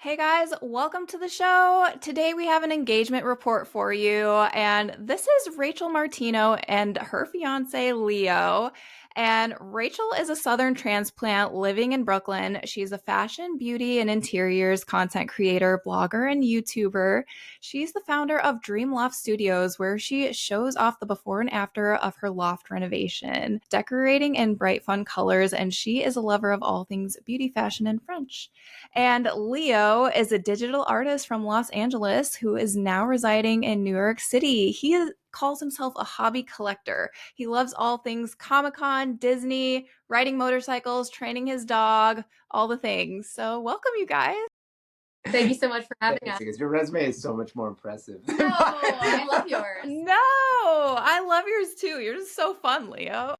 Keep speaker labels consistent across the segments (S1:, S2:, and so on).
S1: Hey guys, welcome to the show. Today we have an engagement report for you, and this is Rachel Martino and her fiance Leo. And Rachel is a Southern transplant living in Brooklyn. She's a fashion, beauty, and interiors content creator, blogger, and YouTuber. She's the founder of Dream Loft Studios, where she shows off the before and after of her loft renovation, decorating in bright, fun colors, and she is a lover of all things beauty, fashion, and French. And Leo is a digital artist from Los Angeles who is now residing in New York City. Calls himself a hobby collector. He loves all things Comic-Con, Disney, riding motorcycles, training his dog, all the things. So welcome, you guys.
S2: Thank you so much for having us.
S3: Because your resume is so much more impressive.
S2: No, I love yours.
S1: No, I love yours too. You're just so fun, Leo.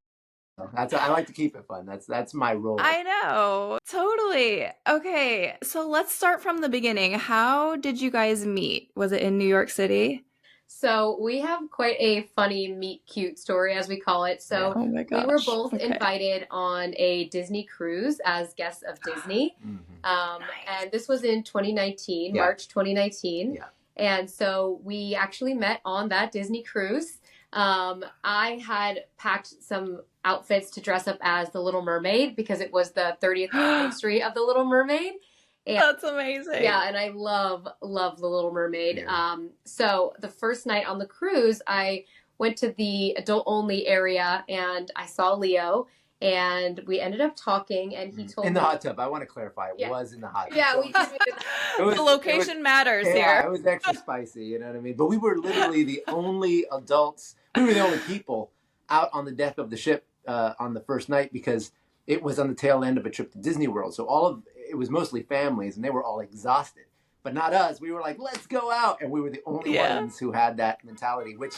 S3: I like to keep it fun. That's my role.
S1: I know. Totally. Okay, so let's start from the beginning. How did you guys meet? Was it in New York City?
S2: So we have quite a funny meet cute story, as we call it. So
S1: Oh my gosh.
S2: we were both
S1: Okay.
S2: invited on a Disney cruise as guests of Disney. And this was in 2019,
S3: Yeah.
S2: March 2019.
S3: Yeah.
S2: And so we actually met on that Disney cruise. I had packed some outfits to dress up as the Little Mermaid because it was the 30th anniversary of the Little Mermaid. And
S1: That's amazing.
S2: yeah, and I love the Little Mermaid.
S3: Yeah.
S2: So the first night on the cruise, I went to the adult only area and I saw Leo, and we ended up talking, and he told
S3: in the
S2: me
S3: hot tub. I want to clarify, it
S2: Yeah.
S3: was in the hot tub.
S2: Yeah,
S3: So
S2: we
S1: The location matters
S3: yeah,
S1: here.
S3: it was extra spicy, you know what I mean? But we were literally the only adults, we were the only people out on the deck of the ship on the first night because it was on the tail end of a trip to Disney World. So it was mostly families and they were all exhausted. But not us. We were like, let's go out. And we were the only ones who had that mentality, which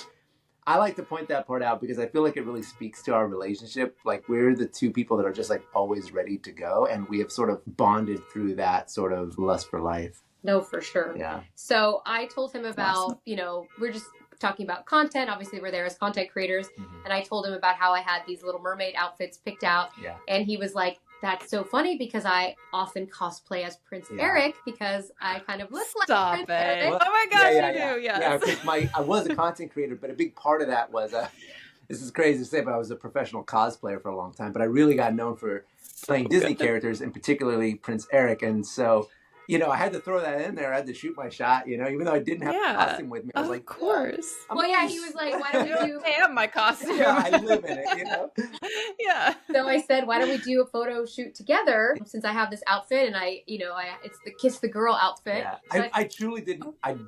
S3: I like to point that part out because I feel like it really speaks to our relationship. Like we're the two people that are just like always ready to go. And we have sort of bonded through that sort of lust for life.
S2: No, for sure.
S3: Yeah.
S2: So I told him about,
S1: awesome.
S2: We're just talking about content. Obviously, we're there as content creators.
S3: Mhm.
S2: And I told him about how I had these Little Mermaid outfits picked out.
S3: Yeah.
S2: And he was like, that's so funny because I often cosplay as Prince
S3: Yeah.
S2: Eric because I kind of look
S1: Stop
S2: like Prince
S1: it.
S2: Eric.
S1: Oh my gosh,
S3: yeah,
S1: you do, yes.
S3: Yeah, because I was a content creator, but a big part of that was, this is crazy to say, but I was a professional cosplayer for a long time. But I really got known for playing Disney characters, and particularly Prince Eric. And so, I had to throw that in there. I had to shoot my shot, even though I didn't have a costume with me. I was
S1: Of
S3: like,
S1: course.
S2: Well, yeah, he was like, why don't we do...
S1: I am my costume.
S3: Yeah, I live in it,
S1: Yeah.
S2: So I said, why don't we do a photo shoot together since I have this outfit and it's the Kiss the Girl outfit.
S3: Yeah.
S2: So
S3: I truly didn't. I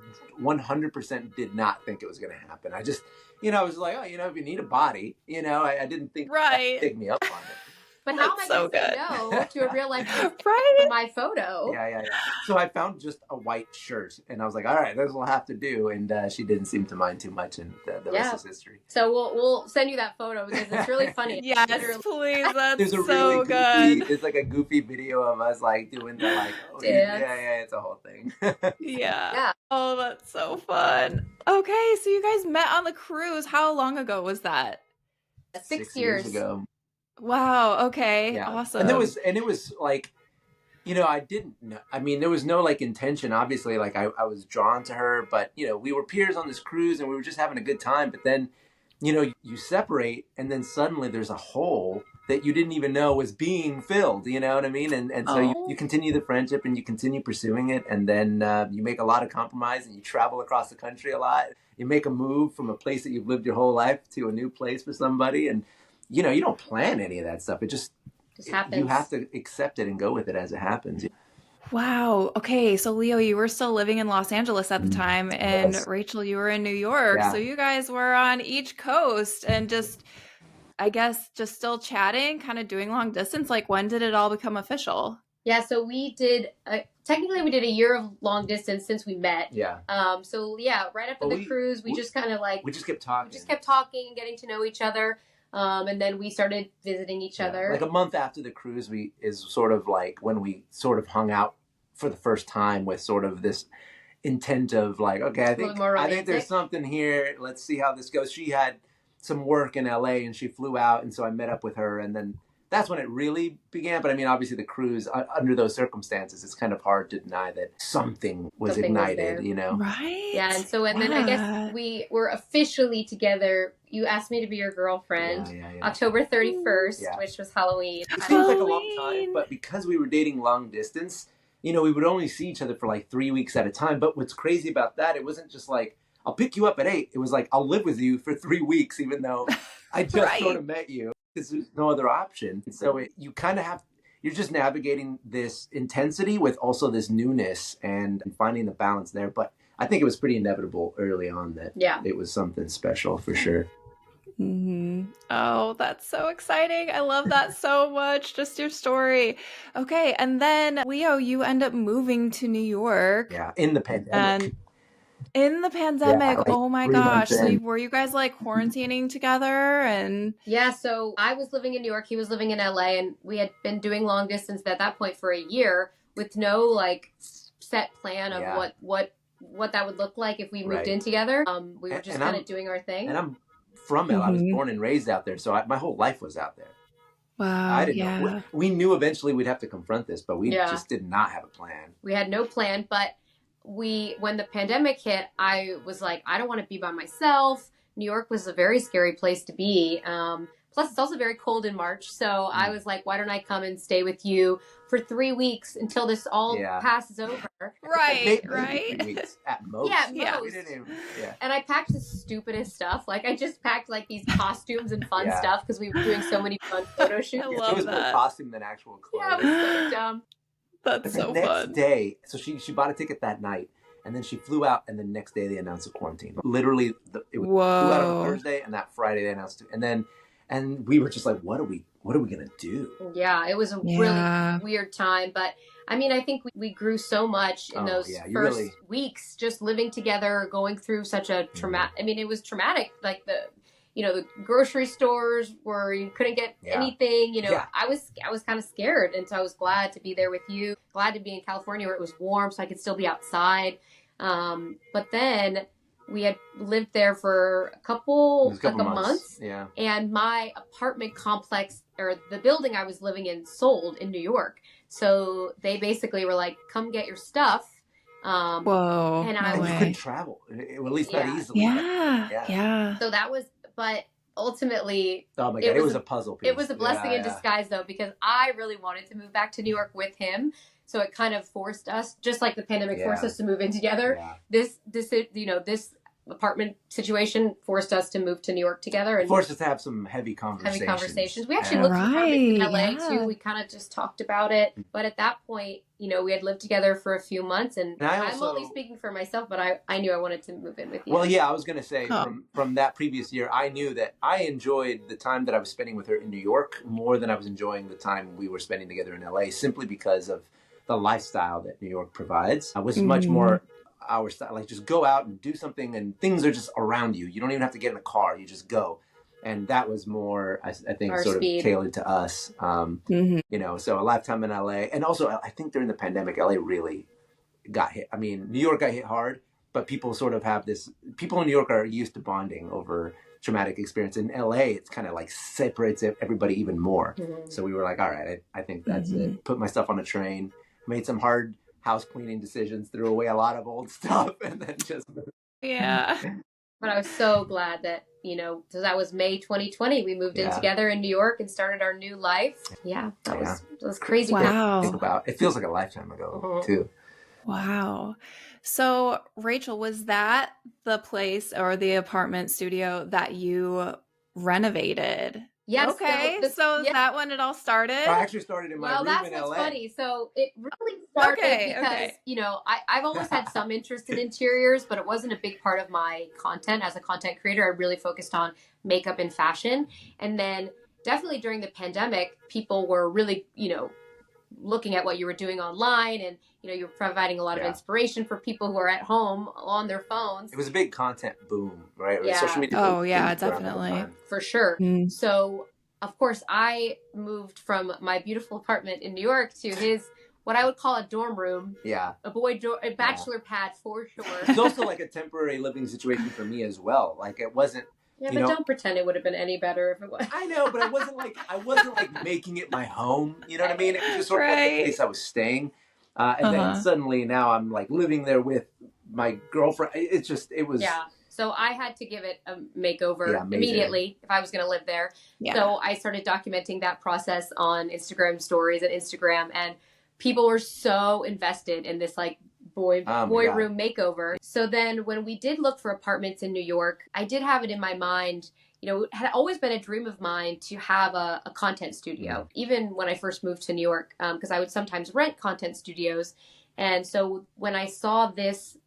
S3: 100% did not think it was going to happen. I just, I was like, if you need a body, I didn't think
S1: Right.
S3: that pick me up on it.
S2: But how am I
S1: That's so
S2: going to say
S1: good.
S2: no to a real life
S1: Right.
S2: for my photo?
S3: Yeah. So I found just a white shirt, and I was like, all right, this will have to do. And she didn't seem to mind too much, and the rest is history.
S2: So we'll send you that photo because it's really funny.
S1: Yes,
S2: Literally.
S1: please. That's
S3: There's a
S1: so
S3: really
S1: good.
S3: goofy, it's like a goofy video of us like doing the like,
S2: Dance.
S3: yeah, it's a whole thing.
S1: Yeah.
S2: Yeah.
S1: Oh, that's so fun. Okay, so you guys met on the cruise. How long ago was that?
S2: 6 years
S3: ago.
S1: Wow. Okay.
S3: Yeah.
S1: Awesome.
S3: And it was like, I didn't know. I mean, there was no like intention. Obviously, like I was drawn to her, but we were peers on this cruise and we were just having a good time. But then, you separate and then suddenly there's a hole that you didn't even know was being filled. You know what I mean? And so you continue the friendship and you continue pursuing it. And then you make a lot of compromise and you travel across the country a lot. You make a move from a place that you've lived your whole life to a new place for somebody. And you don't plan any of that stuff. It just
S2: happens.
S3: You have to accept it and go with it as it happens.
S1: Wow. Okay. So Leo, you were still living in Los Angeles at the time, and
S3: Yes.
S1: Rachel, you were in New York.
S3: Yeah.
S1: So you guys were on each coast and just, I guess, just still chatting, kind of doing long distance. Like, when did it all become official?
S2: Yeah, so we did, technically we did a year of long distance since we met.
S3: Yeah.
S2: So yeah, right after the cruise, we just kind of like...
S3: We just kept talking.
S2: We just kept talking and getting to know each other. And then we started visiting each other.
S3: Like a month after the cruise, is sort of like when we sort of hung out for the first time with sort of this intent of like, okay, I think there's something here. Let's see how this goes. She had some work in LA and she flew out, and so I met up with her, and then that's when it really began. But I mean, obviously the cruise, under those circumstances, it's kind of hard to deny that something was ignited, you know?
S1: Right?
S2: Yeah, and then I guess we were officially together. You asked me to be your girlfriend, October 31st, which was Halloween.
S3: It seems like a long time, but because we were dating long distance, you know, we would only see each other for like 3 weeks at a time. But what's crazy about that, it wasn't just like, I'll pick you up at 8. It was like, I'll live with you for 3 weeks, even though I just sort of met you, because there's no other option. So you kind of have, you're just navigating this intensity with also this newness and finding the balance there. But I think it was pretty inevitable early on that it was something special for sure.
S1: Mm-hmm. Oh, that's so exciting. I love that so much. Just your story. Okay. And then, Leo, you end up moving to New York.
S3: Yeah, in the pandemic.
S1: Oh my gosh. So were you guys like quarantining together? And
S2: yeah, so I was living in New York, he was living in LA, and we had been doing long distance at that point for a year with no like set plan of what that would look like if we moved in together. We were just kind of doing our thing.
S3: And I'm from LA. I was born and raised out there, so my whole life was out there.
S1: Wow.
S3: I didn't know. We knew eventually we'd have to confront this, but we just did not have a plan.
S2: We had no plan, but when the pandemic hit, I was like, I don't want to be by myself. New York was a very scary place to be. Plus, it's also very cold in March. So I was like, why don't I come and stay with you for 3 weeks until this all passes over?
S1: Right.
S3: 3 weeks at most.
S2: Yeah, most. And I packed the stupidest stuff. Like, I just packed like these costumes and fun stuff because we were doing so many fun photo shoots.
S1: I love
S3: it was more costume than actual clothes.
S2: Yeah, it was so dumb.
S1: That's so fun.
S3: The next day, so she bought a ticket that night, and then she flew out, and the next day they announced a quarantine. Literally, flew out on a Thursday, and that Friday they announced it. And we were just like, what are we gonna do?
S2: Yeah, it was a really weird time, but I mean, I think we grew so much in those first weeks, just living together, going through such a traumatic. I mean, it was traumatic, like the grocery stores where you couldn't get anything, I was kind of scared. And so I was glad to be there with you, glad to be in California where it was warm so I could still be outside. But then we had lived there for a couple months. Yeah. And my apartment complex, or the building I was living in, sold in New York. So they basically were like, come get your stuff.
S1: Whoa.
S2: And
S3: you couldn't travel, at least not easily.
S1: Yeah.
S2: So that was, but ultimately,
S3: oh my God, it was a puzzle piece.
S2: It was a blessing in disguise, though, because I really wanted to move back to New York with him. So it kind of forced us, just like the pandemic forced us to move in together. Yeah. This apartment situation forced us to move to New York together, and
S3: forced us to have some heavy conversations.
S2: We actually looked for apartments in LA too. We kind of just talked about it, but at that point, we had lived together for a few months, and I'm only speaking for myself, but I knew I wanted to move in with you.
S3: Well, yeah, I was going to say from that previous year, I knew that I enjoyed the time that I was spending with her in New York more than I was enjoying the time we were spending together in LA, simply because of the lifestyle that New York provides. I was much more our style, like just go out and do something, and things are just around you. You don't even have to get in a car; you just go. And that was more, I think,
S2: our
S3: sort
S2: speed.
S3: of tailored to us. So a lifetime in LA, and also I think during the pandemic, LA really got hit. I mean, New York got hit hard, but people sort of have this. People in New York are used to bonding over traumatic experience. In LA, it's kind of like separates everybody even more. So we were like, all right, I think that's it. Put my stuff on a train, made some hard house cleaning decisions, threw away a lot of old stuff, and then just
S2: But I was so glad that so that was May 2020. We moved in together in New York and started our new life. Yeah, that was crazy.
S1: Wow.
S3: Think about it. Feels like a lifetime ago too.
S1: Wow. So Rachel, was that the place or the apartment studio that you renovated?
S2: Yes.
S1: Okay. So is that when it all started?
S3: I actually started in my room in LA.
S2: Well, that's what's funny. So it really started because, I've always had some interest in interiors, but it wasn't a big part of my content. As a content creator, I really focused on makeup and fashion. And then definitely during the pandemic, people were really, looking at what you were doing online, and you're providing a lot of inspiration for people who are at home on their phones.
S3: It was a big content boom, right?
S2: Yeah.
S3: Social media.
S1: Oh yeah, definitely.
S2: For sure. So of course I moved from my beautiful apartment in New York to his, what I would call a dorm room. Yeah. A bachelor pad for sure.
S3: It's also like a temporary living situation for me as well. Like it wasn't
S2: Yeah,
S3: You
S2: but
S3: know,
S2: don't pretend it would have been any better if it was.
S3: I know, but I wasn't like making it my home. You know what I mean? It was just sort of like the
S1: Right.
S3: place I was staying. And then
S1: Uh-huh.
S3: suddenly now I'm like living there with my girlfriend. It was,
S2: Yeah. So I had to give it a
S3: yeah,
S2: makeover
S3: amazing.
S2: immediately if I was going to live there.
S1: Yeah.
S2: So I started documenting that process on Instagram stories and Instagram, and people were so invested in this like
S3: Oh my
S2: boy
S3: God.
S2: room makeover. So then when we did look for apartments in New York, I did have it in my mind. It had always been a dream of mine to have a content studio, even when I first moved to New York, because I would sometimes rent content studios. And so when I saw this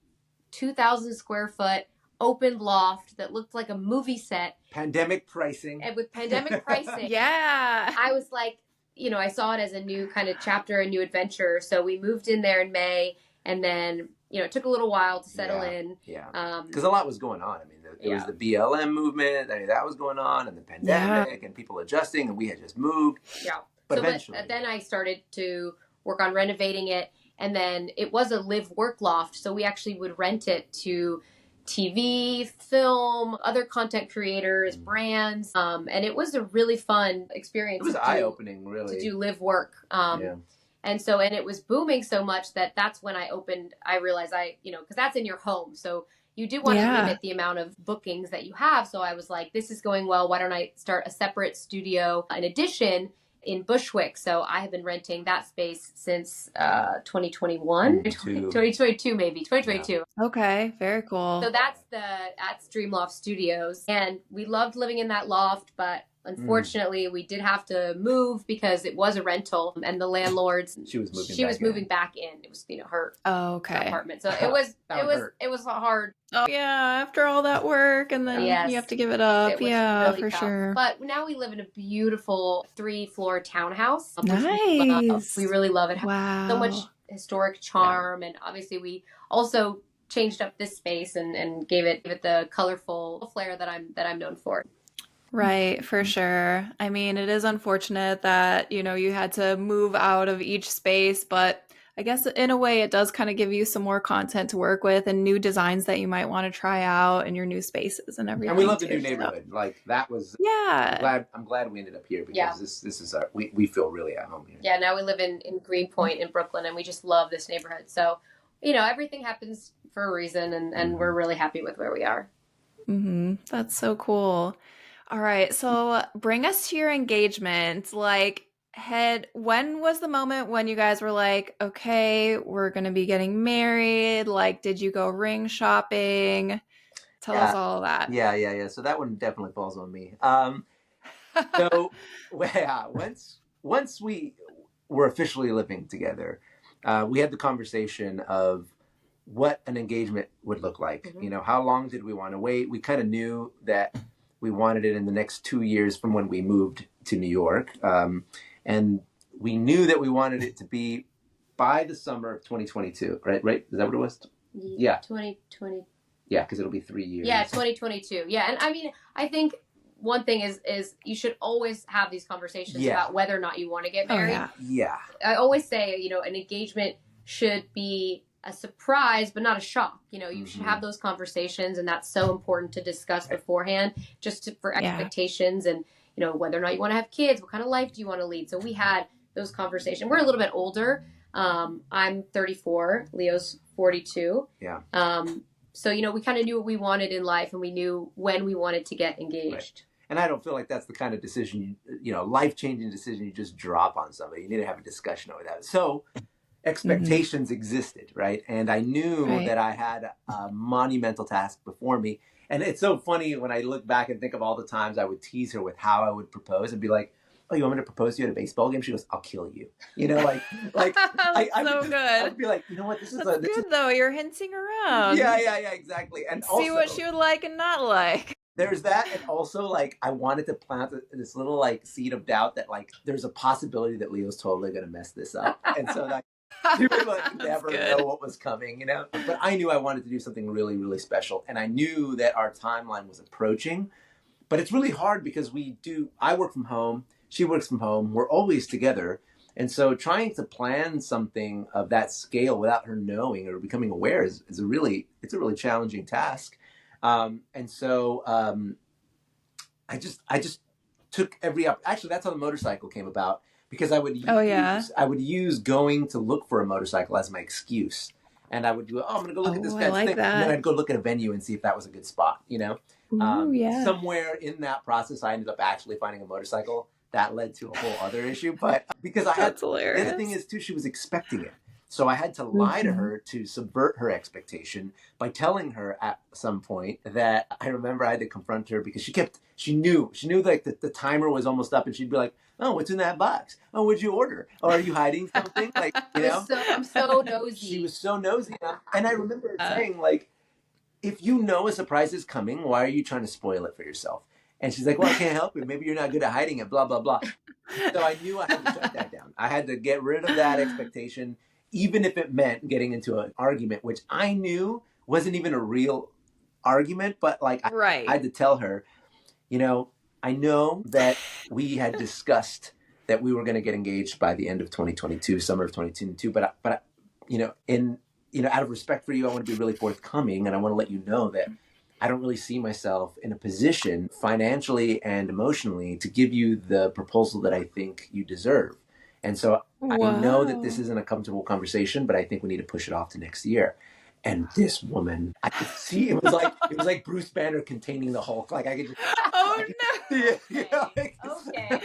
S2: 2,000 square foot open loft that looked like a movie set
S3: Pandemic pricing.
S2: and with pandemic pricing,
S1: Yeah.
S2: I was like, I saw it as a new kind of chapter, a new adventure. So we moved in there in May, and then it took a little while to settle in.
S3: Yeah. Because a lot was going on. I mean, there was
S2: Yeah.
S3: the BLM movement. I mean, that was going on, and the
S1: Yeah.
S3: pandemic, and people adjusting, and we had just moved.
S2: Yeah.
S3: But
S2: But
S3: eventually,
S2: then I started to work on renovating it, and then it was a live work loft, so we actually would rent it to TV, film, other content creators, brands, and it was a really fun experience.
S3: it was
S2: to
S3: eye
S2: do
S3: opening, really.
S2: to do live work.
S3: Yeah.
S2: And it was booming so much that's when I realized because that's in your home. So you do want to
S1: Yeah.
S2: limit the amount of bookings that you have. So I was like, this is going well. Why don't I start a separate studio, an addition in Bushwick? So I have been renting that space since 2021, 2022, maybe 2022.
S1: Okay. Very cool.
S2: So that's Dreamloft Studios, and we loved living in that loft, but unfortunately we did have to move because it was a rental, and the landlords
S3: She was
S2: moving back in. It was her
S1: Okay.
S2: apartment, so it was
S3: hurt.
S2: it was hard.
S1: Oh yeah, after all that work and then
S2: Yes.
S1: you have to give it up.
S2: It was
S1: Yeah,
S2: really
S1: for
S2: tough.
S1: sure.
S2: But now we live in a beautiful 3-floor townhouse. Which
S1: Nice.
S2: we really love it.
S1: Wow.
S2: So much historic charm, and obviously we also changed up this space and gave it the colorful flair that I'm known for.
S1: Right, for sure. I mean, it is unfortunate that, you had to move out of each space, but I guess in a way it does kind of give you some more content to work with and new designs that you might want to try out in your new spaces and everything.
S3: And we love the
S1: too,
S3: new neighborhood. Like that was.
S1: Yeah.
S3: I'm glad we ended up here because this is we feel really at home here.
S2: Yeah. Now we live in Greenpoint in Brooklyn, and we just love this neighborhood. So, everything happens for a reason, and we're really happy with where we are.
S1: Mm-hmm. That's so cool. All right, so bring us to your engagement. When was the moment when you guys were like, okay, we're going to be getting married? Like, did you go ring shopping? Tell us all of that.
S3: Yeah. So that one definitely falls on me. So, once we were officially living together, we had the conversation of what an engagement would look like.
S2: Mm-hmm.
S3: How long did we want to wait? We kind of knew that we wanted it in the next 2 years from when we moved to New York. And we knew that we wanted it to be by the summer of 2022, right? Is that what it was? Yeah.
S2: 2020.
S3: Yeah, because it'll be 3 years.
S2: Yeah, 2022. Yeah, and I mean, I think one thing is you should always have these conversations about whether or not you want to get married.
S3: Yeah.
S2: I always say, an engagement should be a surprise, but not a shock. You should have those conversations, and that's so important to discuss beforehand, for expectations and, whether or not you want to have kids, what kind of life do you want to lead? So we had those conversations. We're a little bit older. I'm 34, Leo's 42.
S3: Yeah.
S2: So, we kind of knew what we wanted in life, and we knew when we wanted to get engaged.
S3: Right. And I don't feel like that's the kind of decision, life-changing decision you just drop on somebody. You need to have a discussion over that. So expectations existed, right? And I knew that I had a monumental task before me. And it's so funny when I look back and think of all the times I would tease her with how I would propose and be like, oh, you want me to propose to you at a baseball game? She goes, I'll kill you. I would be like, you know what? This is
S1: good though. You're hinting around.
S3: Yeah, exactly. And
S1: see what she would like and not like.
S3: There's that, and also I wanted to plant this little seed of doubt that there's a possibility that Leo's totally gonna mess this up, and so that she would never know what was coming, But I knew I wanted to do something really, really special, and I knew that our timeline was approaching. But it's really hard because I work from home, she works from home, we're always together, and so trying to plan something of that scale without her knowing or becoming aware is a really challenging task. And so I just took actually, that's how the motorcycle came about, because
S1: Oh yeah.
S3: I would use going to look for a motorcycle as my excuse. And I would do, I'm going to go look at this
S1: Oh, I
S3: guy's
S1: like
S3: thing. And then
S1: that.
S3: I'd go look at a venue and see if that was a good spot, you know?
S1: Ooh, yeah.
S3: Somewhere in that process, I ended up actually finding a motorcycle. That led to a whole other issue. But because
S1: That's
S3: the other thing
S1: hilarious.
S3: is too, she was expecting it. So I had to lie to
S1: Mhm.
S3: her to subvert her expectation by telling her at some point that I remember I had to confront her because she knew like the timer was almost up, and she'd be like, oh, what's in that box? Oh, what'd you order? Oh, are you hiding something? Like,
S2: I'm so
S3: she
S2: nosy.
S3: was so nosy. And I remember her saying, like, if you know a surprise is coming, why are you trying to spoil it for yourself? And she's like, well, I can't help it. Maybe you're not good at hiding it, blah, blah, blah. So I knew I had to shut that down. I had to get rid of that expectation, even if it meant getting into an argument, which I knew wasn't even a real argument. But like, I
S1: Right.
S3: had to tell her, you know, I know that we had discussed that we were going to get engaged by the end of 2022, summer of 2022. But out of respect for you, I want to be really forthcoming, and I want to let you know that I don't really see myself in a position financially and emotionally to give you the proposal that I think you deserve. And so I know that this
S1: Wow.
S3: isn't a comfortable conversation, but I think we need to push it off to next year. And this woman, I could see it was like Bruce Banner containing the Hulk. Like I could just I
S1: Oh
S3: could
S1: no.
S3: see it. Like,
S2: Okay.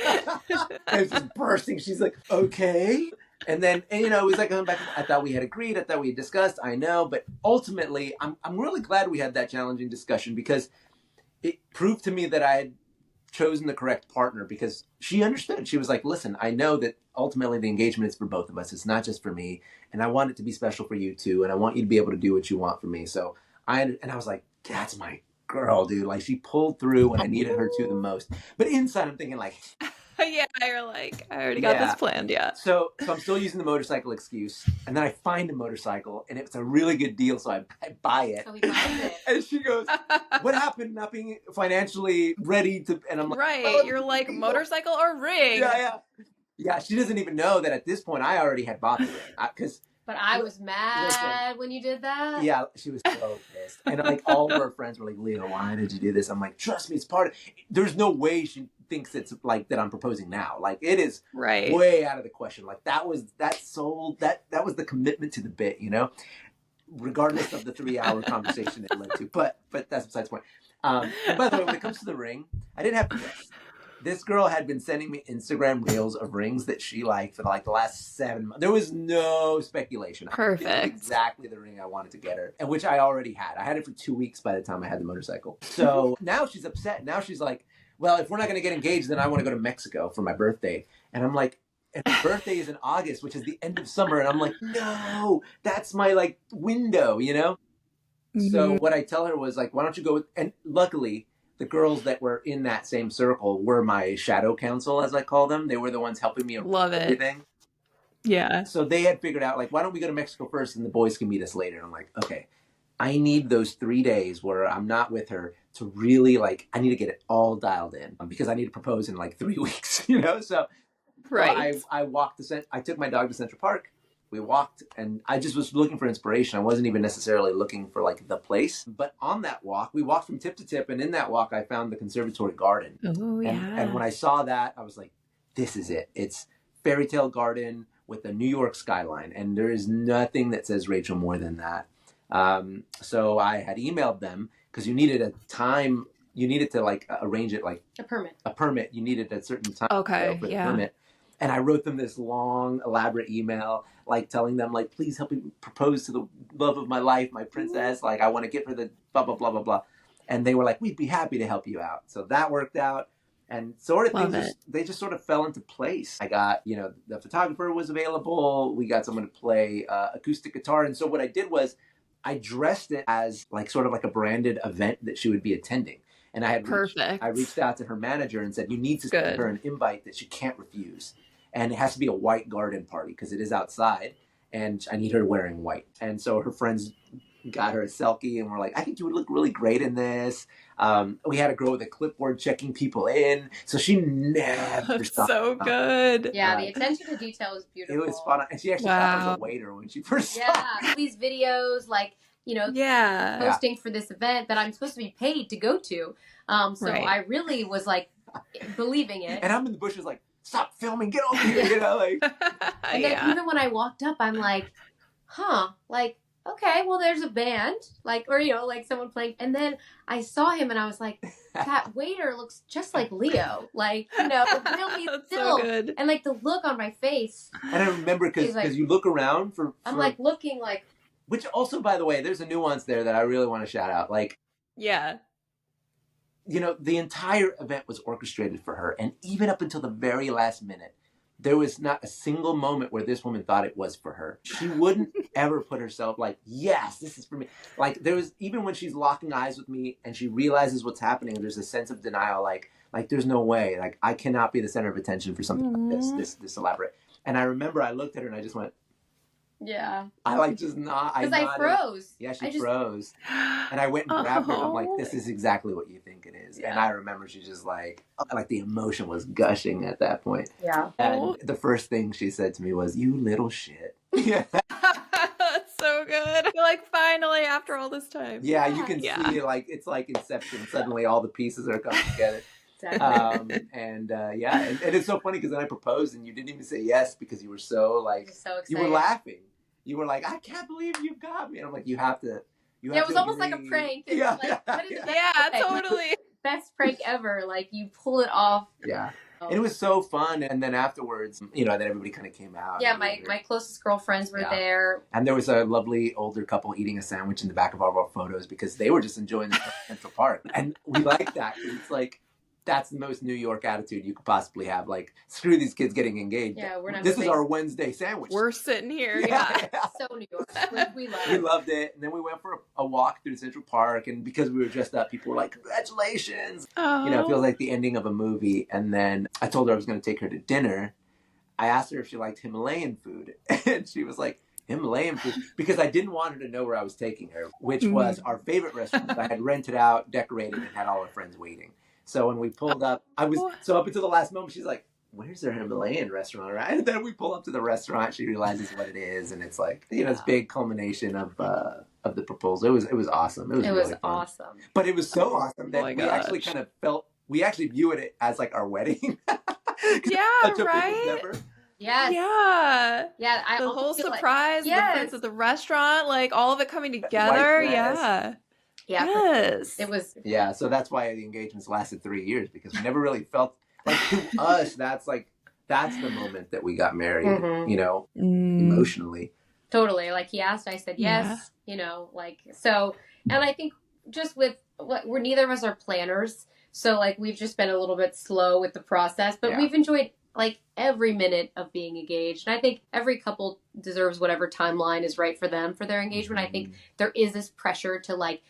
S3: it was just bursting. She's like, okay. And then, it was like, I thought we had agreed. I thought we had discussed. I know. But ultimately, I'm really glad we had that challenging discussion, because it proved to me that I had chosen the correct partner, because she understood. She was like, listen, I know that ultimately the engagement is for both of us. It's not just for me. And I want it to be special for you too. And I want you to be able to do what you want for me. So I was like, that's my girl, dude. Like, she pulled through when I needed her to the most. But inside, I'm thinking like,
S1: Yeah, you're like, I already got this
S3: yeah.
S1: planned. Yeah.
S3: So I'm still using the motorcycle excuse, and then I find a motorcycle, and it's a really good deal, so I buy it.
S2: So he buys it.
S3: And she goes, "What happened? Not being financially ready to?" And I'm like, "Well,
S1: Right.
S3: it's a
S1: You're
S3: good
S1: like
S3: deal."
S1: motorcycle or ring.
S3: Yeah. Yeah, she doesn't even know that at this point I already had bought the ring, because
S2: But I was
S3: listen,
S2: mad when you did that.
S3: yeah, she was so pissed, and like all of her friends were like, "Leo, why did you do this?" I'm like, "Trust me, it's part of." There's no way she thinks it's like that I'm proposing now. Like, it is
S1: Right.
S3: way out of the question. Like, that was the commitment to the bit, regardless of the 3 hour conversation it led to. But that's besides the point. And by the way, when it comes to the ring, I didn't have to guess. This girl had been sending me Instagram reels of rings that she liked for like the last 7 months. There was no speculation. I knew
S1: Perfect.
S3: exactly the ring I wanted to get her, and which I already had. I had it for 2 weeks by the time I had the motorcycle. So now she's upset. Now she's like, well, if we're not going to get engaged, then I want to go to Mexico for my birthday. And I'm like, and my birthday is in August, which is the end of summer. And I'm like, no, that's my like window. So
S1: Mhm.
S3: what I tell her was like, why don't you go with, and luckily the girls that were in that same circle were my shadow counsel, as I call them. They were the ones helping me arrange
S1: Love it.
S3: everything.
S1: Yeah.
S3: So they had figured out like, why don't we go to Mexico first and the boys can meet us later? And I'm like, okay, I need those 3 days where I'm not with her to really like, I need to get it all dialed in, because I need to propose in like 3 weeks. So
S1: Right.
S3: I walked I took my dog to Central Park. We walked, and I just was looking for inspiration. I wasn't even necessarily looking for like the place. But on that walk, we walked from tip to tip, and in that walk, I found the conservatory garden.
S1: Oh
S3: And when
S1: yeah.
S3: I saw that, I was like, this is it. It's fairy tale garden with a New York skyline, and there is nothing that says Rachel more than that. So I had emailed them, because you needed a time. You needed to like arrange it like
S2: A permit.
S3: a permit. You needed a certain time
S1: Okay.
S3: for the
S1: Yeah.
S3: permit. And I wrote them this long, elaborate email, like telling them, like, please help me propose to the love of my life, my princess. Like, I want to give her the blah, blah, blah, blah, blah. And they were like, we'd be happy to help you out. So that worked out. And sort of
S1: Love it.
S3: they just sort of fell into place. I got, the photographer was available. We got someone to play acoustic guitar. And so what I did was I dressed it as like sort of like a branded event that she would be attending. And
S1: Perfect.
S3: I reached out to her manager and said, you need to send her an invite that she can't refuse. And it has to be a white garden party, because it is outside, and I need her wearing white. And so her friends got her a selkie and were like, I think you would look really great in this. We had a girl with a clipboard checking people in. So she never
S1: That's
S3: stopped.
S1: so good.
S2: Yeah, the attention to detail is beautiful.
S3: It was fun. And she actually thought I was a waiter when she first saw
S2: Yeah, these videos, like
S1: Yeah.
S2: posting for this event that I'm supposed to be paid to go to. So
S1: Right.
S2: I really was like believing it.
S3: And I'm in the bushes like, stop filming, get over here, like.
S2: And then even when I walked up, I'm like, like, okay, well, there's a band, like, or, like someone playing. And then I saw him and I was like, that waiter looks just like Leo. Like, really
S1: That's
S2: still.
S1: so good.
S2: And like the look on my face.
S3: And I remember because
S2: like,
S3: you look around for.
S2: I'm like looking like.
S3: Which also, by the way, there's a nuance there that I really want to shout out. Like,
S1: yeah.
S3: The entire event was orchestrated for her. And even up until the very last minute, there was not a single moment where this woman thought it was for her. She wouldn't ever put herself like, yes, this is for me. Like there was, even when she's locking eyes with me and she realizes what's happening, there's a sense of denial. Like there's no way, like I cannot be the center of attention for something like this elaborate. And I remember I looked at her and I just went,
S2: yeah.
S3: I like just not.
S2: Because I froze.
S3: Yeah, she froze. And I went and grabbed her and I'm like, this is exactly what you think it is. Yeah. And I remember she just like the emotion was gushing at that point.
S2: Yeah.
S3: And the first thing she said to me was, you little shit. Yeah.
S1: That's so good. I feel like finally after all this time.
S3: Yeah, you can see like, it's like Inception. Suddenly all the pieces are coming together.
S2: Exactly.
S3: And it's so funny because then I proposed and you didn't even say yes because you were so like,
S2: so excited.
S3: You were laughing. You were like, I can't believe you got me. And I'm like, you have to.
S2: It was almost like a prank.
S3: Yeah,
S1: totally.
S2: Best prank ever. Like you pull it off.
S3: Yeah. And it was so fun. And then afterwards, then everybody kind of came out.
S2: Yeah, my closest girlfriends were there.
S3: And there was a lovely older couple eating a sandwich in the back of all of our photos because they were just enjoying the Central Park. And we like that. It's like, that's the most New York attitude you could possibly have. Like, screw these kids getting engaged.
S2: Yeah, we're not.
S3: This is our Wednesday sandwich.
S1: We're sitting here. Yeah.
S2: So New York. We
S3: loved it. And then we went for a walk through Central Park. And because we were dressed up, people were like, congratulations.
S1: Oh.
S3: It feels like the ending of a movie. And then I told her I was going to take her to dinner. I asked her if she liked Himalayan food. And she was like, Himalayan food, because I didn't want her to know where I was taking her, which was our favorite restaurant. I had rented out, decorated, and had all our friends waiting. So when we pulled up, up until the last moment, she's like, where's their Himalayan restaurant, right? And then we pull up to the restaurant, she realizes what it is, and it's like, this big culmination of the proposal. It was awesome. It was really fun.
S2: Awesome.
S3: But it was so awesome that we actually kind of we actually viewed it as like our wedding.
S1: Yeah, right?
S2: Yes.
S1: Yeah.
S2: Yeah.
S1: The whole surprise, the friends at the restaurant, like all of it coming together. Yeah.
S2: Yeah.
S1: Yes.
S2: It was.
S3: Yeah. So that's why the engagements lasted 3 years, because we never really felt like, to us, that's the moment that we got married, emotionally.
S2: Totally. Like he asked, I said yes, so, and I think just with we're neither of us are planners. So like we've just been a little bit slow with the process, but we've enjoyed like every minute of being engaged. And I think every couple deserves whatever timeline is right for them for their engagement. I think there is this pressure to like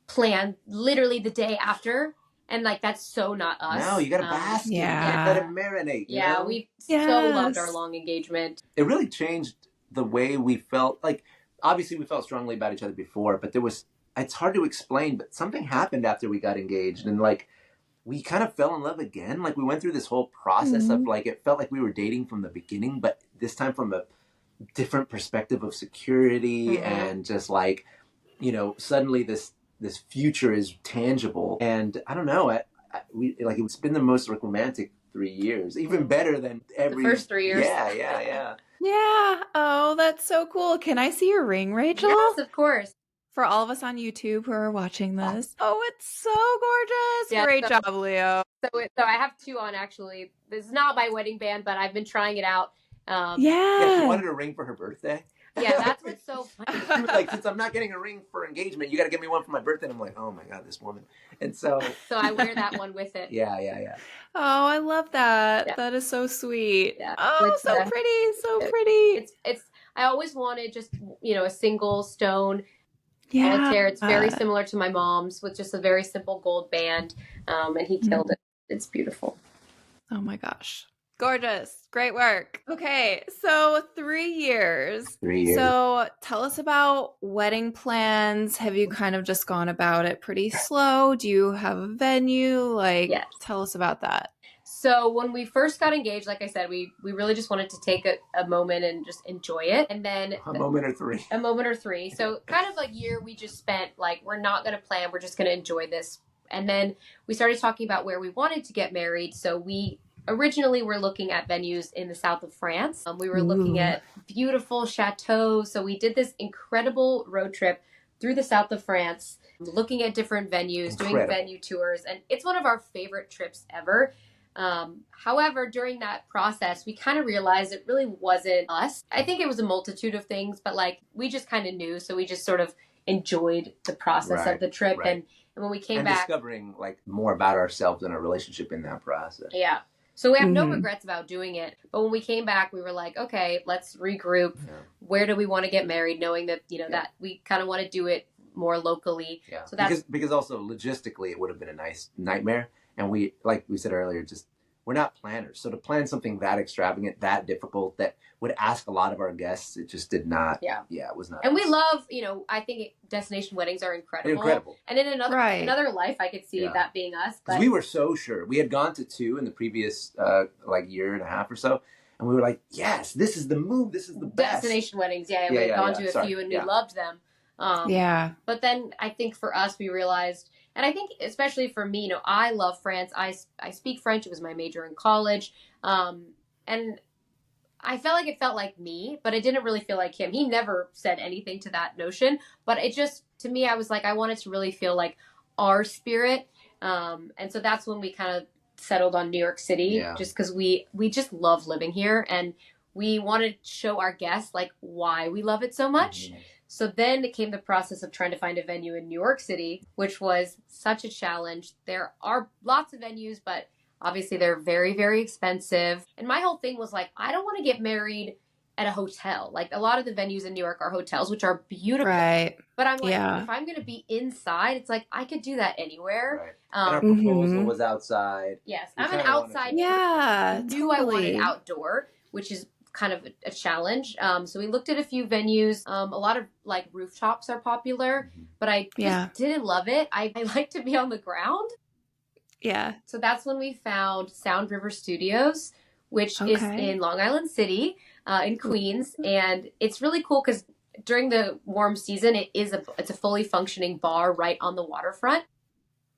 S2: plan literally the day after. And like, that's so not us.
S3: No, you got to bask.
S1: Yeah.
S3: You got to marinate.
S2: We so loved our long engagement.
S3: It really changed the way we felt. Like, obviously we felt strongly about each other before, but it's hard to explain, but something happened after we got engaged. And like, we kind of fell in love again. Like we went through this whole process of like, it felt like we were dating from the beginning, but this time from a different perspective of security and just like, suddenly this future is tangible. And I don't know, it's been the most romantic 3 years, even better than the
S2: first 3 years.
S3: Yeah.
S1: Yeah. Oh, that's so cool. Can I see your ring, Rachel?
S2: Yes, of course.
S1: For all of us on YouTube who are watching this. Oh, it's so gorgeous.
S2: Yeah,
S1: Great job, Leo.
S2: So I have two on, actually. This is not my wedding band, but I've been trying it out.
S3: Yeah, she wanted a ring for her birthday.
S2: Yeah, that's what's so funny.
S3: She was like, since I'm not getting a ring for engagement, you got to get me one for my birthday. And I'm like, oh my God, this woman. And so
S2: I wear that one with it.
S3: Yeah.
S1: Oh, I love that.
S2: Yeah.
S1: That is so sweet.
S2: Yeah.
S1: Oh, so pretty. So pretty.
S2: It's I always wanted just, a single stone
S1: solitaire.
S2: It's very similar to my mom's with just a very simple gold band. And he killed it. It's beautiful.
S1: Oh my gosh. Gorgeous. Great work. Okay, so 3 years.
S3: 3 years.
S1: So tell us about wedding plans. Have you kind of just gone about it pretty slow? Do you have a venue?
S2: Yes.
S1: Tell us about that.
S2: So when we first got engaged, like I said, we really just wanted to take a moment and just enjoy it. And then
S3: a moment or three.
S2: A moment or three. So kind of like year we just spent like, we're not going to plan. We're just going to enjoy this. And then we started talking about where we wanted to get married. So we originally were looking at venues in the south of France. We were looking at beautiful chateaus. So we did this incredible road trip through the south of France, looking at different venues, doing venue tours. And it's one of our favorite trips ever. However, during that process, we kind of realized it really wasn't us. I think it was a multitude of things, but like we just kind of knew. So we just sort of enjoyed the process of the trip. And when we came back,
S3: discovering like more about ourselves and our relationship in that process.
S2: Yeah. So we have no regrets about doing it. But when we came back, we were like, okay, let's regroup. Yeah. Where do we want to get married? Knowing that, that we kind of want to do it more locally. Yeah. So that's
S3: because also logistically, it would have been a nice nightmare. And we, like we said earlier, we're not planners. So to plan something that extravagant, that difficult, that would ask a lot of our guests, it just did not. Yeah, it was not.
S2: And we love, I think destination weddings are incredible.
S3: They're incredible.
S2: And in another life, I could see that being us.
S3: Because we were so sure. We had gone to 2 in the previous year and a half or so. And we were like, yes, this is the move. This is the best.
S2: Destination weddings, we had gone to a few and we loved them. But then I think for us, we realized, and I think especially for me, I love France. I speak French. It was my major in college. And I felt like it felt like me, but it didn't really feel like him. He never said anything to that notion, but it just, to me, I was like, I wanted to really feel like our spirit. And so that's when we kind of settled on New York City, just because we just love living here. And we wanted to show our guests like why we love it so much. Mm-hmm. So then it came the process of trying to find a venue in New York City, which was such a challenge. There are lots of venues, but obviously they're very, very expensive. And my whole thing was like, I don't want to get married at a hotel. Like a lot of the venues in New York are hotels, which are beautiful. Right. But I'm like, if I'm going to be inside, it's like, I could do that anywhere.
S3: Right. And our proposal was outside.
S2: Yes. I'm an outside. I knew I wanted outdoor, which is kind of a challenge. So we looked at a few venues. A lot of like rooftops are popular, but I just didn't love it. I like to be on the ground.
S1: Yeah.
S2: So that's when we found Sound River Studios, which is in Long Island City, in Queens. And it's really cool because during the warm season, it's a fully functioning bar right on the waterfront.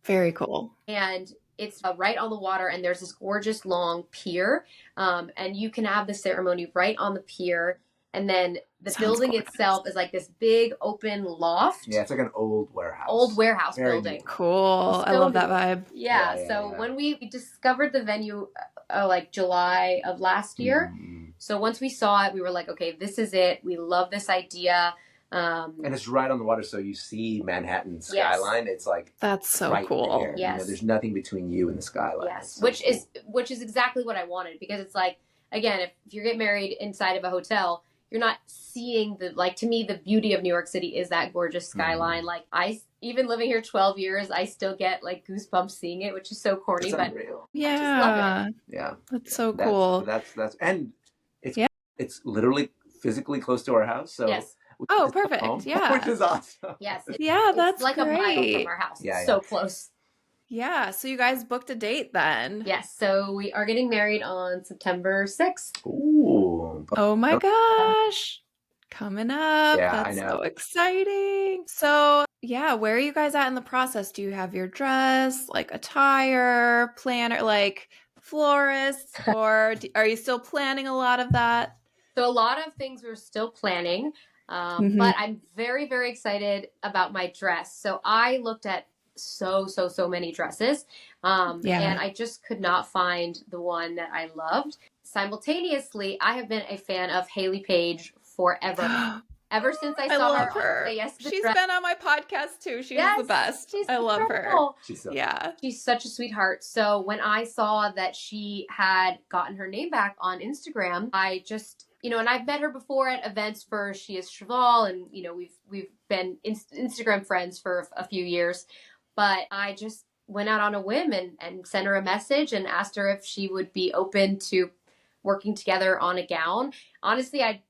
S1: Very cool.
S2: And it's right on the water, and there's this gorgeous long pier, and you can have the ceremony right on the pier. And then the building itself is like this big open loft.
S3: Yeah, it's like an old warehouse.
S2: Very building.
S1: Cool. I love that vibe.
S2: So when we discovered the venue, like July of last year, so once we saw it, we were like, okay, this is it. We love this idea.
S3: And it's right on the water, so you see Manhattan skyline. It's like
S1: that's so cool.
S3: There.
S2: Yes,
S3: there's nothing between you and the skyline.
S2: Yes, so which is exactly what I wanted, because it's like, again, if you get married inside of a hotel, you're not seeing to me, the beauty of New York City is that gorgeous skyline. Like even living here 12 years, I still get like goosebumps seeing it, which is so corny, but
S3: unreal.
S1: Yeah,
S2: I just love it.
S3: Yeah,
S1: that's so cool.
S3: That's and it's literally physically close to our house. So.
S2: Yes.
S1: Oh, perfect. Yeah.
S3: Which is awesome.
S2: Yes.
S1: That's
S2: like
S1: great.
S2: A mile from our house. Yeah, so close.
S1: Yeah. So you guys booked a date then?
S2: Yes. So we are getting married on September 6th.
S3: Ooh.
S1: Oh my gosh. Coming up.
S3: Yeah,
S1: that's
S3: I know.
S1: So exciting. So where are you guys at in the process? Do you have your dress, like attire, planner, like florist, or are you still planning a lot of that?
S2: So a lot of things we're still planning. But I'm very, very excited about my dress. So I looked at so many dresses. And I just could not find the one that I loved. Simultaneously, I have been a fan of Haley Page forever. Ever since I saw
S1: her
S2: say yes to the
S1: She's
S2: dress.
S1: been on my podcast too. She's the best. I love her.
S3: She's
S2: such a sweetheart. So when I saw that she had gotten her name back on Instagram, I just, and I've met her before at events for She Is Cheval, and we've been Instagram friends for a few years, but I just went out on a whim and sent her a message and asked her if she would be open to working together on a gown. Honestly, I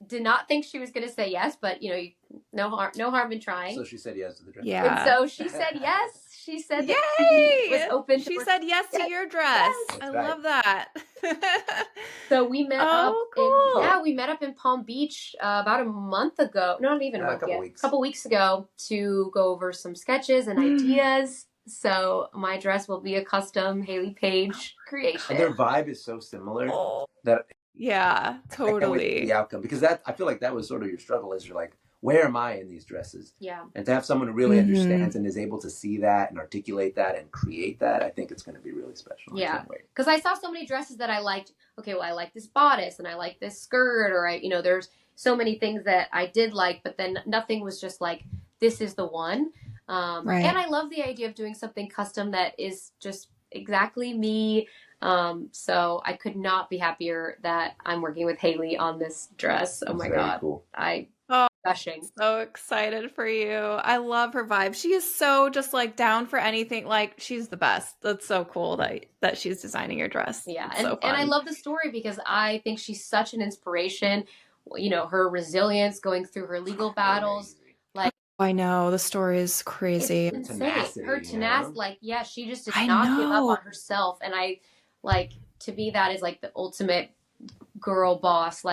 S2: did not think she was going to say yes, but you no harm in trying.
S3: So she said yes to the dress.
S1: Yeah.
S2: And so she said yes. She said that
S1: Yay!
S2: she was open to
S1: She said yes to your dress.
S2: Yes.
S1: I
S3: right.
S1: love that.
S2: So we met
S1: cool.
S2: we met up in Palm Beach about a month ago. Not even a month yet. A couple weeks ago to go over some sketches and ideas. So my dress will be a custom Haley Page creation.
S3: And their vibe is so similar that
S1: yeah, totally.
S3: I can't wait for the outcome, because that, I feel like that was sort of your struggle, is you're like, where am I in these dresses?
S2: Yeah.
S3: And to have someone who really understands and is able to see that and articulate that and create that, I think it's going to be really special.
S2: Yeah. Because I saw so many dresses that I liked. Okay, well, I like this bodice and I like this skirt, or there's so many things that I did like, but then nothing was just like, this is the one. Right. And I love the idea of doing something custom that is just exactly me. So I could not be happier that I'm working with Haley on this dress. Oh my God. Cool. Gushing.
S1: So excited for you. I love her vibe. She is so just like down for anything. Like, she's the best. That's so cool that she's designing your dress.
S2: Yeah. And I love the story because I think she's such an inspiration. Her resilience going through her legal battles. Like,
S1: I know, the story is crazy.
S2: It's insane. Her tenacity, she just did not give up on herself. And to me, that is like the ultimate girl boss.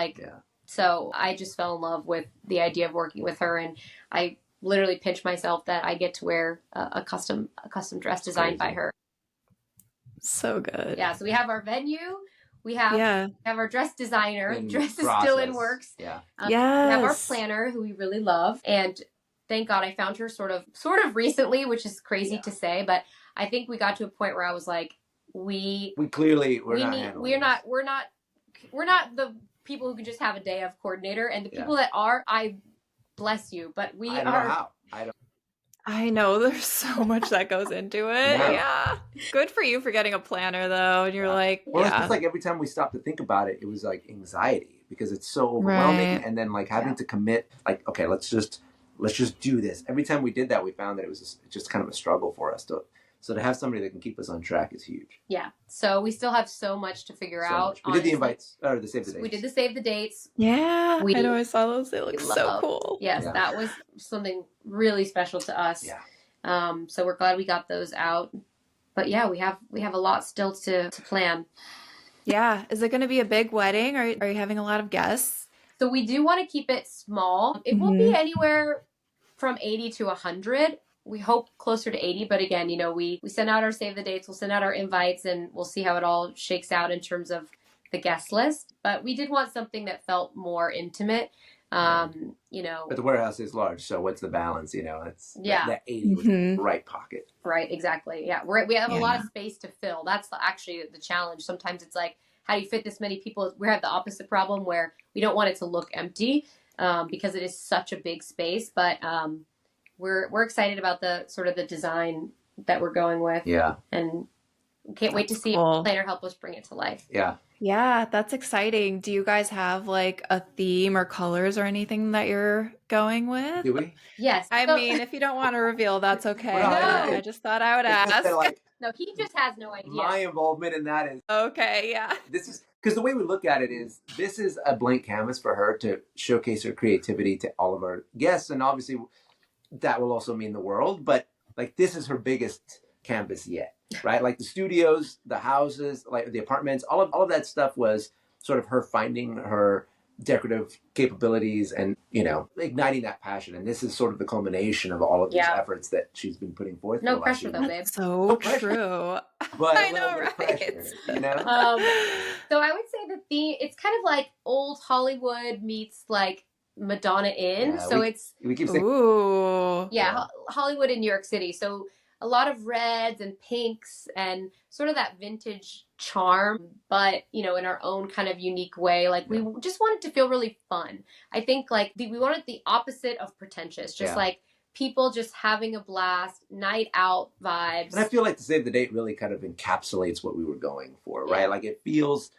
S2: So I just fell in love with the idea of working with her, and I literally pinch myself that I get to wear a custom dress designed by her.
S1: So good.
S2: Yeah. So we have our venue. We have our dress designer. Dress is still in works. Yeah. We have our planner, who we really love, and thank God I found her sort of recently, which is crazy to say, but I think we got to a point where I was like, we're not the people who can just have a day of coordinator, and the people that are, I bless you, but I don't know how.
S1: I know there's so much that goes into it. Yeah. Good for you for getting a planner though. And you're like,
S3: well, it's just like every time we stopped to think about it, it was like anxiety, because it's so overwhelming. Right. And then like having to commit, like, okay, let's just do this. Every time we did that, we found that it was just kind of a struggle for us so to have somebody that can keep us on track is huge.
S2: Yeah. So we still have so much to figure out.
S3: We did the invites, or the save the dates.
S2: We did the save the dates.
S1: Yeah. I know, I saw those. They look so cool.
S2: Yes, that was something really special to us. Yeah. So we're glad we got those out. But yeah, we have a lot still to plan.
S1: Yeah. Is it going to be a big wedding? Are you having a lot of guests?
S2: So we do want to keep it small. It will be anywhere from 80 to 100. We hope closer to 80, but again, we send out our save the dates, we'll send out our invites, and we'll see how it all shakes out in terms of the guest list. But we did want something that felt more intimate. But
S3: the warehouse is large, so what's the balance? It's that 80 was the right pocket.
S2: Right, exactly. Yeah, we have a lot of space to fill. That's actually the challenge. Sometimes it's like, how do you fit this many people? We have the opposite problem where we don't want it to look empty because it is such a big space. But we're excited about the sort of the design that we're going with. Yeah. And can't wait to see the planner help us bring it to life.
S3: Yeah.
S1: Yeah, that's exciting. Do you guys have like a theme or colors or anything that you're going with?
S3: Do we?
S2: Yes.
S1: I mean, if you don't want to reveal, that's okay. No. I just thought I would ask.
S2: No, he just has no idea.
S3: My involvement in that is...
S1: Okay, yeah.
S3: This is... Because the way we look at it is, this is a blank canvas for her to showcase her creativity to all of our guests. And obviously that will also mean the world. But like, this is her biggest canvas yet, right? Like the studios, the houses, like the apartments, all of that stuff was sort of her finding her decorative capabilities and, igniting that passion. And this is sort of the culmination of all of these efforts that she's been putting forth.
S2: No pressure though, babe.
S1: So true.
S3: But I know, right? Pressure,
S2: so I would say that it's kind of like old Hollywood meets like Madonna Inn.
S3: Yeah,
S2: so
S3: we keep saying,
S2: Hollywood in New York City. So a lot of reds and pinks and sort of that vintage charm, but, in our own kind of unique way. Like we just wanted to feel really fun. I think like we wanted the opposite of pretentious, just like people just having a blast, night out vibes.
S3: And I feel like the Save the Date really kind of encapsulates what we were going for, right? Like it feels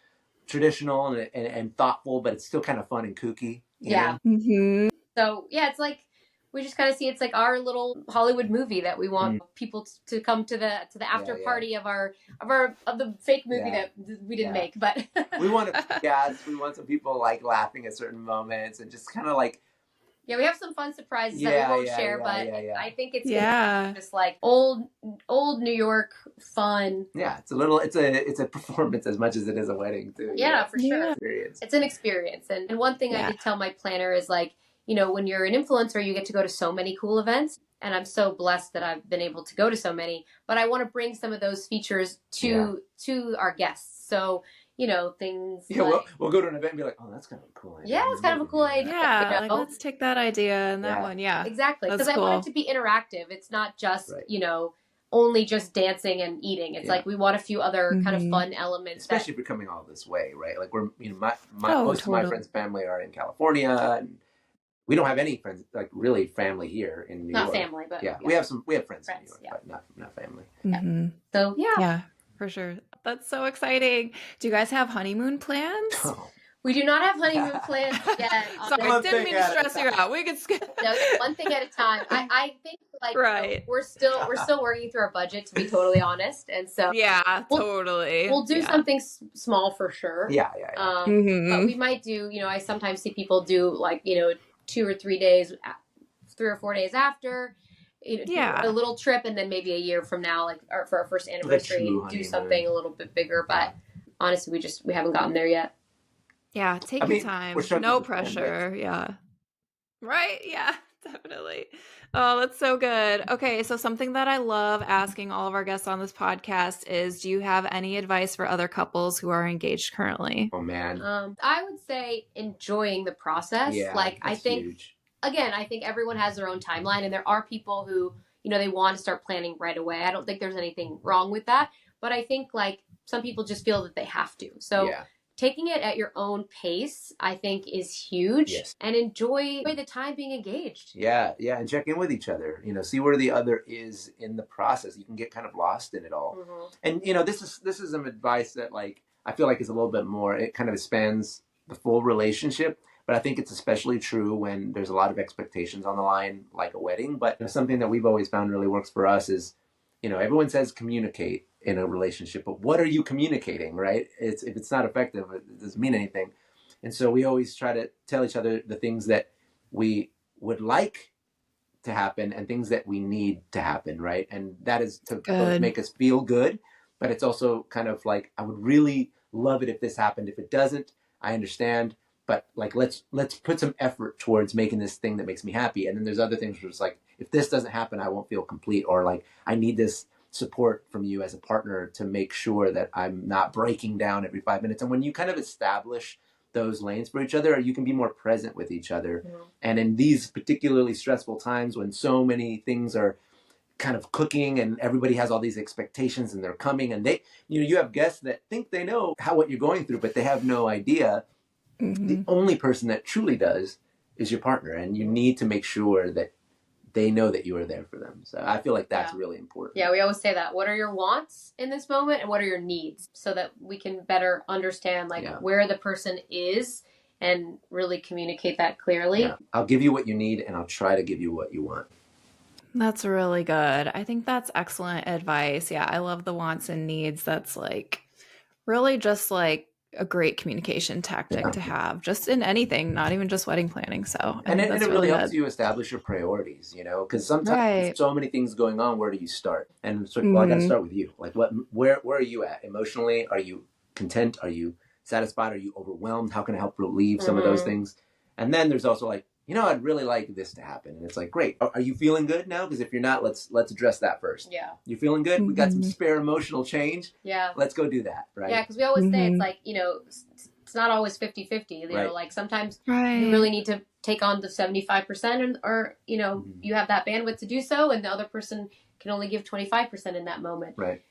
S3: traditional and thoughtful, but it's still kind of fun and kooky.
S2: Yeah. Mm-hmm. So it's like, we just kind of see it's like our little Hollywood movie that we want people to come to the after party of the fake movie that we didn't make, but
S3: we want to we want some people like laughing at certain moments and just kind of like
S2: Yeah, we have some fun surprises that we won't share, but I think it's gonna be just like old New York fun.
S3: Yeah, it's a performance as much as it is a wedding too.
S2: Yeah, for sure. It's an experience. And one thing I did tell my planner is like, when you're an influencer, you get to go to so many cool events. And I'm so blessed that I've been able to go to so many, but I want to bring some of those features to our guests. So, things like...
S3: we'll go to an event and be like, oh, that's kind of a cool idea.
S2: Yeah, it's kind of a cool idea.
S1: Yeah, like, let's take that idea and that one. Yeah,
S2: exactly. Because I want it to be interactive. It's not just, only just dancing and eating. It's like we want a few other kind of fun elements.
S3: Especially if you're coming all this way, right? Like we're, most of my friends' family are in California, and we don't have any friends, like really family here in New York.
S2: Not family, but
S3: we have friends in New York, but not family.
S1: Mm-hmm.
S2: So
S1: yeah, for sure. That's so exciting. Do you guys have honeymoon plans?
S3: Oh.
S2: We do not have honeymoon plans yet.
S1: Sorry, didn't mean to stress you out. We could skip.
S2: No, one thing at a time. I think we're still working through our budget, to be totally honest, and so
S1: totally.
S2: We'll do something small for sure.
S3: Yeah.
S2: But we might do. I sometimes see people do like 2 or 3 days, 3 or 4 days after. A little trip, and then maybe a year from now, like for our first anniversary, do something a little bit bigger. But honestly, we haven't gotten there yet.
S1: Yeah, take your time. No pressure. Yeah. Right? Yeah, definitely. Oh, that's so good. Okay, so something that I love asking all of our guests on this podcast is, do you have any advice for other couples who are engaged currently?
S3: Oh, man.
S2: I would say enjoying the process.
S3: Yeah,
S2: I think,
S3: huge.
S2: Again, I think everyone has their own timeline, and there are people who, they want to start planning right away. I don't think there's anything wrong with that, but I think like some people just feel that they have to. So taking it at your own pace, I think, is huge, and enjoy the time being engaged.
S3: Yeah, and check in with each other. See where the other is in the process. You can get kind of lost in it all. And this is some advice that like I feel like is a little bit more. It kind of spans the full relationship, but I think it's especially true when there's a lot of expectations on the line, like a wedding. But something that we've always found really works for us is, everyone says communicate in a relationship, but what are you communicating, right? If it's not effective, it doesn't mean anything. And so we always try to tell each other the things that we would like to happen and things that we need to happen, right? And that is to both make us feel good, but it's also kind of like, I would really love it if this happened. If it doesn't, I understand, but like, let's put some effort towards making this thing that makes me happy. And then there's other things where it's like, if this doesn't happen, I won't feel complete, or like, I need this support from you as a partner to make sure that I'm not breaking down every 5 minutes. And when you kind of establish those lanes for each other, you can be more present with each other. And in these particularly stressful times when so many things are kind of cooking and everybody has all these expectations and they're coming, and they, you have guests that think they know what you're going through, but they have no idea. The only person that truly does is your partner, and you need to make sure that they know that you are there for them. So I feel like that's really important.
S2: Yeah, we always say that. What are your wants in this moment, and what are your needs, so that we can better understand where the person is and really communicate that clearly.
S3: Yeah. I'll give you what you need, and I'll try to give you what you want.
S1: That's really good. I think that's excellent advice. Yeah, I love the wants and needs. That's like really just like a great communication tactic to have, just in anything, not even just wedding planning. So
S3: and it really helps you establish your priorities, because sometimes there's so many things going on. Where do you start? And so, I got to start with you. Like, where are you at emotionally? Are you content? Are you satisfied? Are you overwhelmed? How can I help relieve some of those things? And then there's also like, I'd really like this to happen. And it's like, great. Are you feeling good now? Because if you're not, let's address that first.
S2: Yeah.
S3: You feeling good? We got some spare emotional change.
S2: Yeah.
S3: Let's go do that. Right.
S2: Yeah. Because we always say it's like, it's not always 50-50. You know, like sometimes you really need to take on the 75% or you have that bandwidth to do so. And the other person can only give 25% in that moment.
S3: Right.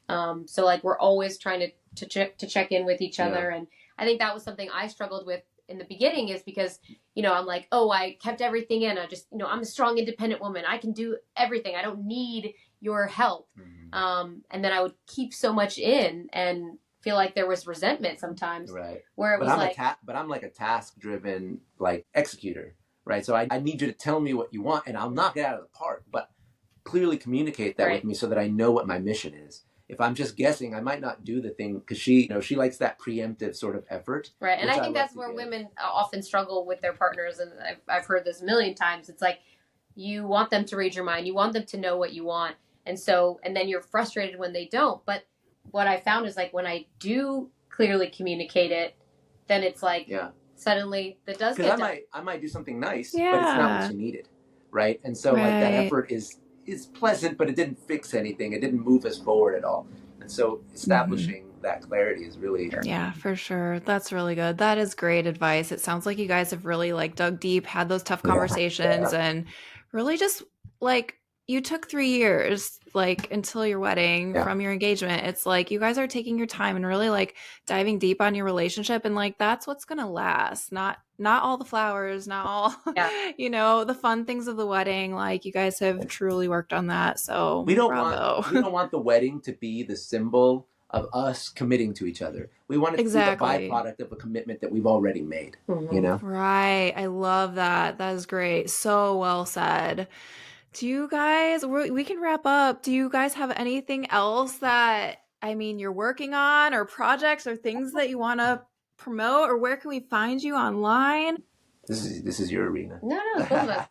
S2: So like we're always trying to check in with each other. And I think that was something I struggled with in the beginning, is because, I'm like, oh, I kept everything in. I just, I'm a strong, independent woman. I can do everything. I don't need your help. And then I would keep so much in and feel like there was resentment sometimes.
S3: Right.
S2: Where it was
S3: but I'm like a task-driven, like, executor, right? So I need you to tell me what you want, and I'll knock it out of the park. But clearly communicate that with me so that I know what my mission is. if I'm just guessing, I might not do the thing because she likes that preemptive sort of effort.
S2: Right. And I think that's where women often struggle with their partners. And I've heard this a million times. It's like, you want them to read your mind. You want them to know what you want. And then you're frustrated when they don't. But what I found is like when I do clearly communicate it, then it's like suddenly that does get done.
S3: I might do something nice, but it's not what you needed. Right. And so like that effort is pleasant, but it didn't fix anything. It didn't move us forward at all. And so establishing that clarity is really
S1: for sure. That's really good. That is great advice. It sounds like you guys have really like dug deep, had those tough conversations, and really just like you took 3 years like until your wedding from your engagement. It's like you guys are taking your time and really like diving deep on your relationship, and like that's what's gonna last. Not all the flowers, not all the fun things of the wedding. Like you guys have truly worked on that. So
S3: we don't want the wedding to be the symbol of us committing to each other. We want it to be the byproduct of a commitment that we've already made.
S1: Right. I love that. That is great. So well said. Do you guys, we can wrap up. Do you guys have anything else that, you're working on, or projects or things that you want to promote, or where can we find you online?
S3: This is your arena.
S2: No, both of us.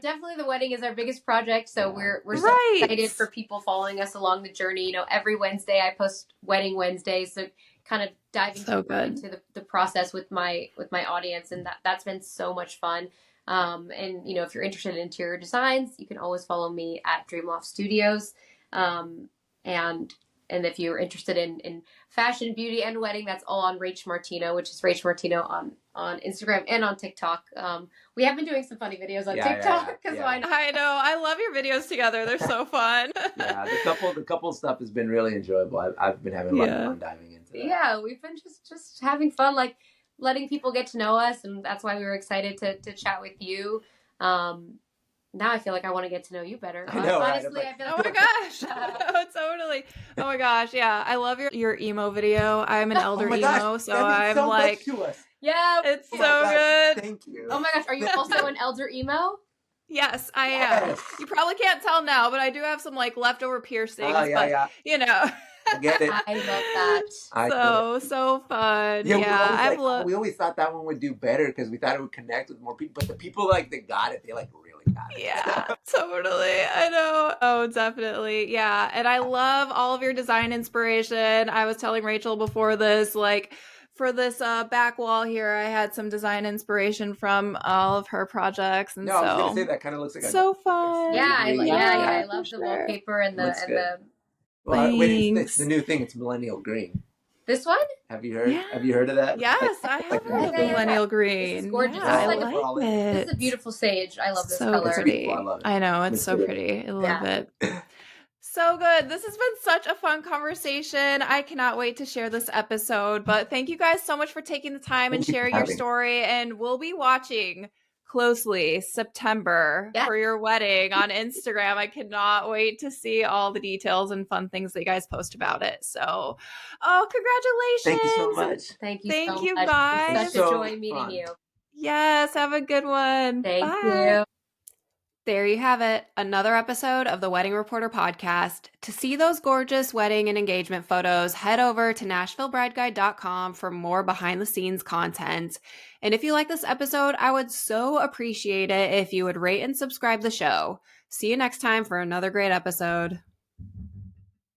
S2: Definitely the wedding is our biggest project. So we're so excited for people following us along the journey. Every Wednesday I post Wedding Wednesdays. So kind of diving into the process with my audience. And that's been so much fun. And if you're interested in interior designs, you can always follow me at Dreamloft Studios. And if you're interested in fashion, beauty, and wedding, that's all on Rach Martino, which is Rach Martino on Instagram and on TikTok. We have been doing some funny videos on TikTok. Why not?
S1: I know. I love your videos together. They're so fun.
S3: The couple stuff has been really enjoyable. I've been having a lot of fun diving into that.
S2: Yeah, we've been just having fun, like letting people get to know us, and that's why we were excited to chat with you. Now I feel like I want to get to know you better.
S3: I know,
S2: honestly,
S3: right?
S2: I feel like
S1: oh my gosh. Totally. Oh my gosh. Yeah. I love your emo video. I'm an elder emo, so I'm so like,
S2: yeah,
S1: it's so good.
S3: Thank you.
S2: Oh my gosh. Are you also an elder emo?
S1: Yes, I am. You probably can't tell now, but I do have some like leftover piercings, I
S3: get it.
S2: I love
S1: that. So fun. Yeah,
S3: we always thought that one would do better because we thought it would connect with more people. But the people like that got it, they like really got it.
S1: Yeah, totally. I know. Oh, definitely. Yeah, and I love all of your design inspiration. I was telling Rachel before this, like for this back wall here, I had some design inspiration from all of her projects, and
S3: I was gonna say that kind of looks like
S1: so fun.
S2: Yeah, I love the wallpaper and the.
S3: Well, wait, it's the new thing. It's millennial green.
S2: This one?
S3: Have you heard? Yeah. Have you heard of that?
S1: Yes, I have heard of millennial green.
S2: This is gorgeous.
S1: Yeah, I like it.
S2: This is a beautiful sage. I love this color.
S1: Pretty.
S3: I love it.
S1: I know, it's so pretty. I love it. So good. This has been such a fun conversation. I cannot wait to share this episode. But thank you guys so much for taking the time and sharing your story. And we'll be watching closely September for your wedding on Instagram. I cannot wait to see all the details and fun things that you guys post about it. So, congratulations.
S3: Thank you so much.
S2: Thank you
S1: so much. Guys.
S2: It's such a joy meeting you.
S1: Yes, have a good one.
S2: Thank you.
S1: There you have it, another episode of the Wedding Reporter podcast. To see those gorgeous wedding and engagement photos, head over to NashvilleBrideGuide.com for more behind-the-scenes content. And if you like this episode, I would so appreciate it if you would rate and subscribe the show. See you next time for another great episode.